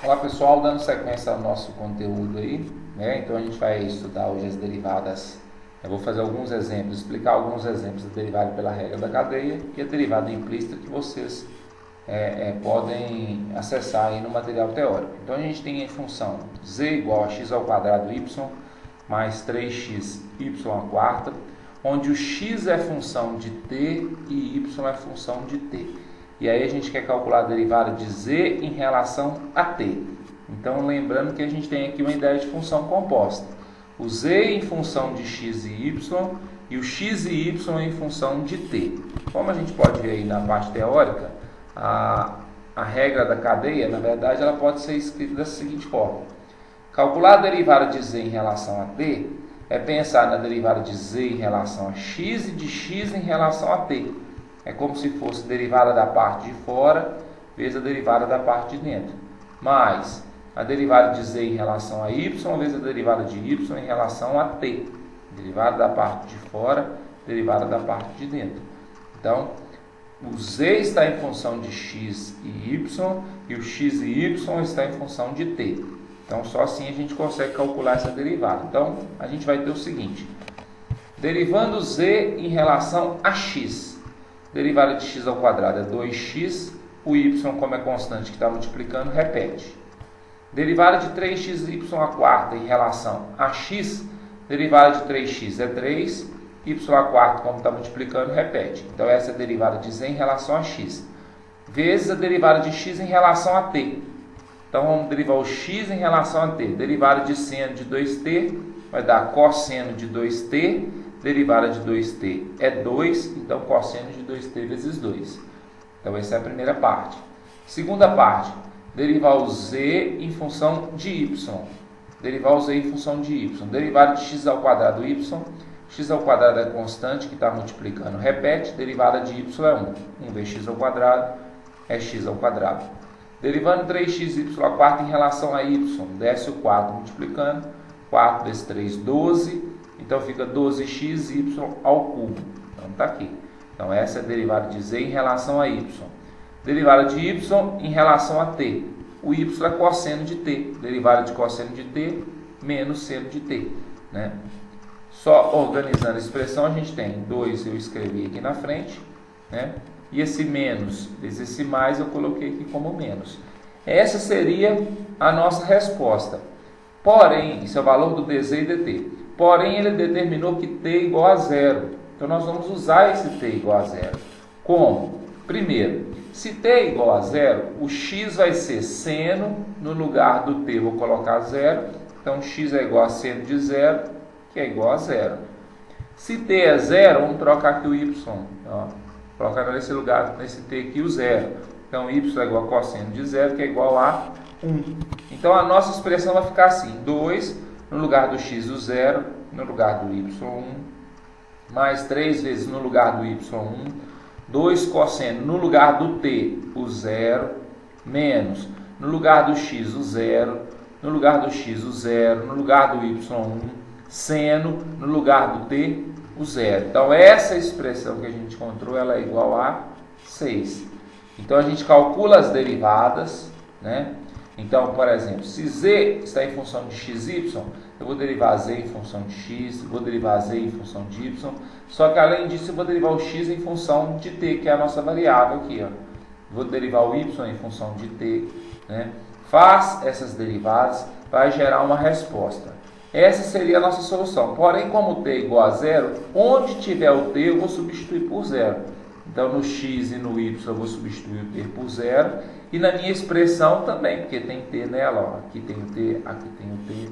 Olá pessoal, dando sequência ao nosso conteúdo aí, né? Então a gente vai estudar hoje as derivadas. Eu vou fazer alguns exemplos, explicar alguns exemplos da derivada pela regra da cadeia e a derivada implícita que vocês podem acessar aí no material teórico. Então a gente tem a função z igual a x ao quadrado y mais 3x y à quarta, onde o x é função de t e y é função de t. E aí a gente quer calcular a derivada de z em relação a t. Então lembrando que a gente tem aqui uma ideia de função composta. O z em função de x e y e o x e y em função de t. Como a gente pode ver aí na parte teórica, a regra da cadeia, na verdade, ela pode ser escrita da seguinte forma. Calcular a derivada de z em relação a t é pensar na derivada de z em relação a x e de x em relação a t. É como se fosse derivada da parte de fora vezes a derivada da parte de dentro. Mais a derivada de z em relação a y vezes a derivada de y em relação a t. Derivada da parte de fora, derivada da parte de dentro. Então, o z está em função de x e y e o x e y está em função de t. Então, só assim a gente consegue calcular essa derivada. Então, a gente vai ter o seguinte. Derivando z em relação a x. Derivada de x ao quadrado é 2x, o y, como é constante que está multiplicando, repete. Derivada de 3xy à quarta em relação a x, derivada de 3x é 3, y à quarta, como está multiplicando, repete. Então, essa é a derivada de z em relação a x, vezes a derivada de x em relação a t. Então, vamos derivar o x em relação a t. Derivada de seno de 2t vai dar cosseno de 2t. Derivada de 2t é 2, então cosseno de 2t vezes 2. Então, essa é a primeira parte. Segunda parte, derivar o z em função de y. Derivar o z em função de y. Derivada de x ao quadrado y. X ao quadrado é constante que está multiplicando. Repete, derivada de y é 1. 1 vezes x ao quadrado é x ao quadrado. Derivando 3xy à quarta em relação a y. Desce o 4 multiplicando. 4 vezes 3, 12. Então, fica 12xy ao cubo. Então, está aqui. Então, essa é a derivada de z em relação a y. Derivada de y em relação a t. O y é cosseno de t. Derivada de cosseno de t menos seno de t. Né? Só organizando a expressão, a gente tem 2, eu escrevi aqui na frente. Né? E esse menos vezes esse mais, eu coloquei aqui como menos. Essa seria a nossa resposta. Porém, isso é o valor do dz e dt. Porém, ele determinou que t é igual a zero. Então, nós vamos usar esse t igual a zero. Como? Primeiro, se t é igual a zero, o x vai ser seno, no lugar do t vou colocar zero. Então, x é igual a seno de zero, que é igual a zero. Se t é zero, vamos trocar aqui o y. Ó, colocar nesse lugar, nesse t aqui, o zero. Então, y é igual a cosseno de zero, que é igual a 1. Então, a nossa expressão vai ficar assim, 2... no lugar do x, o 0, no lugar do y, 1, mais 3 vezes no lugar do y, 1, 2 cosseno no lugar do t, o 0, menos no lugar do x, o 0, no lugar do x, o 0, no lugar do y, 1, seno no lugar do t, o 0. Então, essa expressão que a gente encontrou, ela é igual a 6. Então, a gente calcula as derivadas, né? Então, por exemplo, se z está em função de x, y, eu vou derivar z em função de x, vou derivar z em função de y, só que além disso eu vou derivar o x em função de t, que é a nossa variável aqui, ó. Vou derivar o y em função de t, né? Faz essas derivadas, vai gerar uma resposta. Essa seria a nossa solução. Porém, como t é igual a zero, onde tiver o t eu vou substituir por zero. Então, no x e no y eu vou substituir o t por zero. E na minha expressão também, porque tem t nela. Ó. Aqui tem o t, aqui tem o t.